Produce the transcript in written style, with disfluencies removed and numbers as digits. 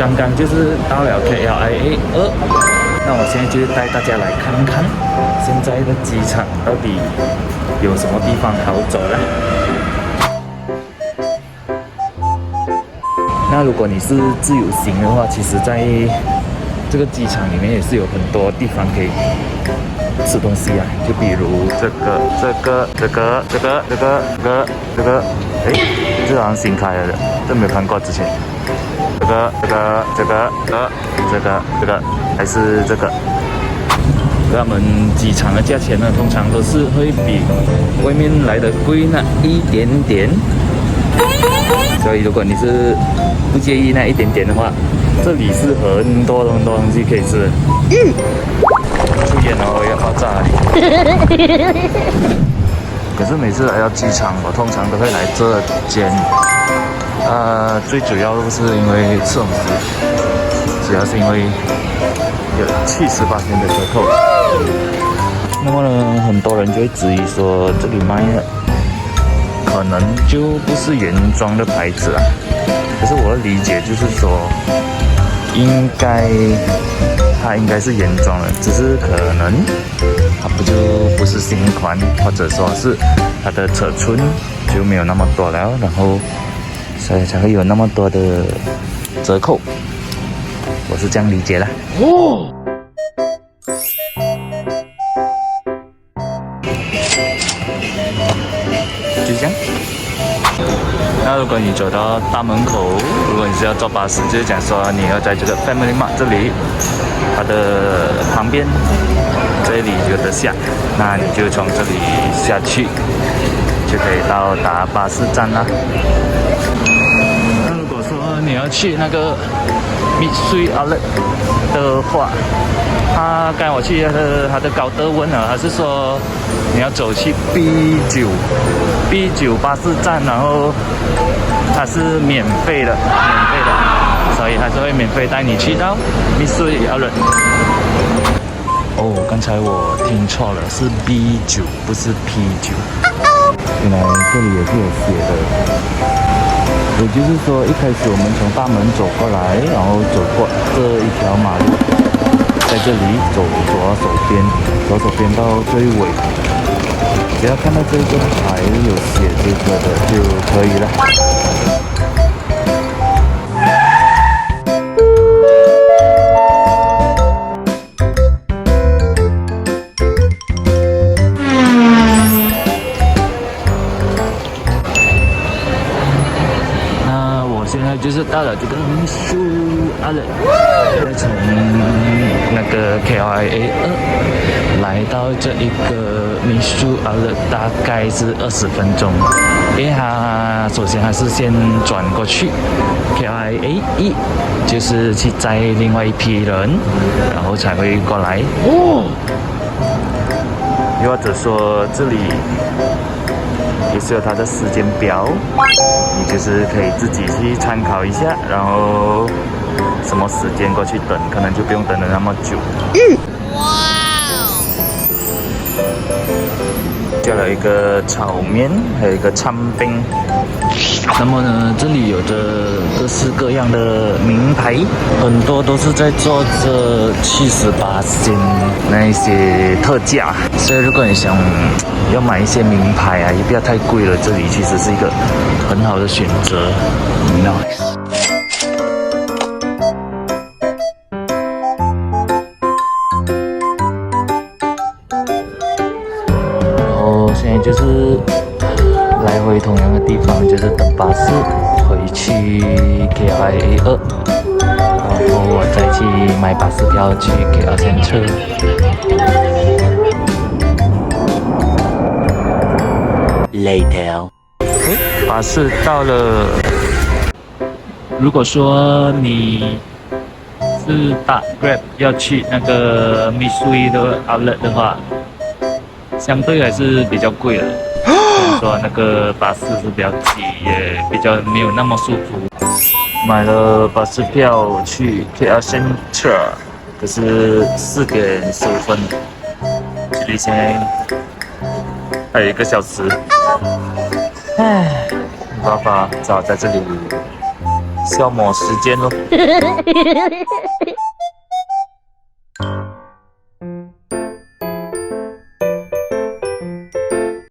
刚刚就是到了 KLIA 2，那我现在就带大家来看看现在的机场到底有什么地方好走了。那如果你是自由行的话，其实在这个机场里面也是有很多地方可以吃东西啊，就比如这个，哎，这好像新开了的，这没有看过之前。这个，还是这个。他们机场的价钱呢，通常都是会比外面来的贵那一点点。所以如果你是不介意那一点点的话，这里是很多东西可以吃。出演哦，要爆炸了！可是每次来到机场，我通常都会来这间。最主要不是因为吃东西，主要是因为有70%的折扣。那么呢，很多人就会质疑说，这里卖的可能就不是原装的牌子啊。可是我的理解就是说，它应该是原装的，只是可能它不是新款，或者说是它的尺寸就没有那么多了，然后所以才会有那么多的折扣。我是这样理解的。哦。就这样。那如果你走到大门口，如果你是要坐巴士，就是讲说你要在这个 Family Mart 这里，它的旁边这里有得下，那你就从这里下去，就可以到达巴士站啦。那如果说你要去那个 Mitsui Outlet 的话，他刚我去他的高德问了，他是说你要走去 B9 巴士站，然后它是免费的，所以他是会免费带你去到 Mitsui Outlet。哦，刚才我听错了，是 B9 不是 P9。原来这里也是有写的。也就是说，一开始我们从大门走过来，然后走过这一条马路，在这里走左手边到最尾，只要看到这个牌有写这个的就可以了。就是到了这个 Mitsui Outlet， 从那个 KLIA 2来到这一个 Mitsui Outlet 大概是20分钟，因为它首先还是先转过去 KLIA 1，就是去载另外一批人，然后才会过来。又或者说这里也是有它的时间表，你就是可以自己去参考一下，然后什么时间过去等，可能就不用等得那么久。哇！叫了一个炒面，还有一个餐饼。那么呢，这里有着各式各样的名牌，很多都是在做着70%那一些特价，所以如果你想要买一些名牌啊，也不要太贵了，这里其实是一个很好的选择。Nice。然后现在就是来回同样的地方，就是等巴士回去 KLIA 2，然后我再去买巴士票去 KL Central。Later。巴士到了。如果说你是打 Grab 要去那个 Mitsui 的 Outlet 的话，相对还是比较贵的。所以说那个巴士是比较挤，也比较没有那么舒服。买了巴士票去 KL Central， 可是4点15分，距离现在还有1个小时。唉，没办法，只好在这里消磨时间咯。